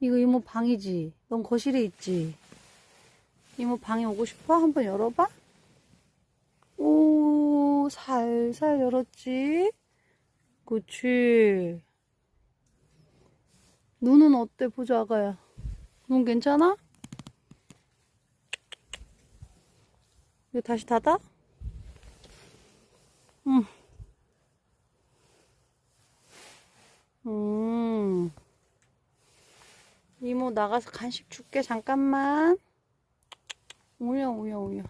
이거 이모 방이지? 넌 거실에 있지? 이모 방에 오고 싶어? 한번 열어봐. 오, 살살 열었지? 그치? 눈은 어때? 보자, 아가야. 눈 괜찮아? 이거 다시 닫아? 응. 이모 나가서 간식 줄게, 잠깐만. 우여, 우여, 우여.